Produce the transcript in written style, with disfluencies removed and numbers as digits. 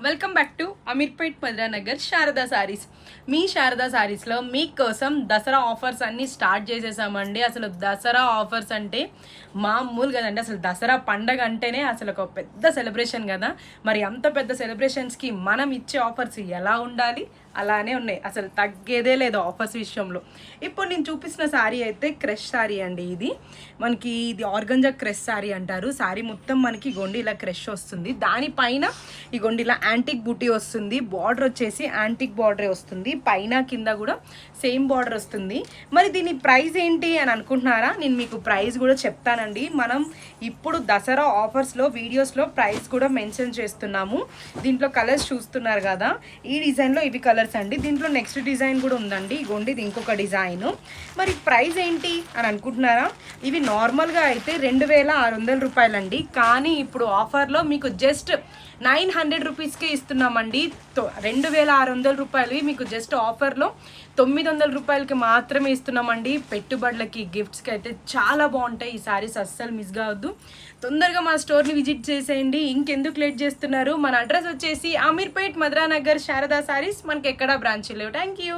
Welcome back to Ameerpet Madhuranagar Sharada sarees. మీ శారదా సారీస్లో మీకోసం దసరా ఆఫర్స్ అన్నీ స్టార్ట్ చేసేసామండి. అసలు దసరా ఆఫర్స్ అంటే మామూలు కదండి. అసలు దసరా పండగ అంటేనే అసలు ఒక పెద్ద సెలబ్రేషన్ కదా. మరి అంత పెద్ద సెలబ్రేషన్స్కి మనం ఇచ్చే ఆఫర్స్ ఎలా ఉండాలి అలానే ఉన్నాయి. అసలు తగ్గేదే లేదు ఆఫర్స్ విషయంలో. ఇప్పుడు నేను చూపిస్తున్న శారీ అయితే క్రష్ శారీ అండి. ఇది ఆర్గంజా క్రష్ శారీ అంటారు. శారీ మొత్తం మనకి గొండి ఇలా క్రష్ వస్తుంది. దానిపైన ఈ గొండి ఇలా యాంటిక్ బూటీ వస్తుంది. బార్డర్ వచ్చేసి యాంటిక్ బార్డరే వస్తుంది. పైన కింద కూడా సేమ్ బార్డర్ వస్తుంది. మరి దీని ప్రైస్ ఏంటి అని అనుకుంటున్నారా? నేను మీకు ప్రైస్ కూడా చెప్తానండి. మనం ఇప్పుడు దసరా ఆఫర్స్లో వీడియోస్లో ప్రైస్ కూడా మెన్షన్ చేస్తున్నాము. దీంట్లో కలర్స్ చూస్తున్నారు కదా, ఈ డిజైన్లో ఇవి కలర్స్ అండి. దీంట్లో నెక్స్ట్ డిజైన్ కూడా ఉందండి. ఇగోండి ఇది ఇంకొక డిజైన్. మరి ప్రైస్ ఏంటి అని అనుకుంటున్నారా? ఇవి నార్మల్గా అయితే 2600 రూపాయలండి. కానీ ఇప్పుడు ఆఫర్లో మీకు జస్ట్ 900 రూపీస్కే ఇస్తున్నామండి. 2600 రూపాయలు మీకు జస్ట్ ఆఫర్లో 900 రూపాయలకి మాత్రమే ఇస్తున్నామండి. పెట్టుబడులకి గిఫ్ట్స్కి అయితే చాలా బాగుంటాయి ఈ సారీస్. అస్సలు మిస్ కావద్దు. తొందరగా మా స్టోర్ని విజిట్ చేసేయండి. ఇంకెందుకు లేట్ చేస్తున్నారు? మన అడ్రస్ వచ్చేసి అమీర్పేట్ మధురానగర్ శారదా సారీస్. మనకి ఎక్కడా బ్రాంచ్ లేవు. Thank you.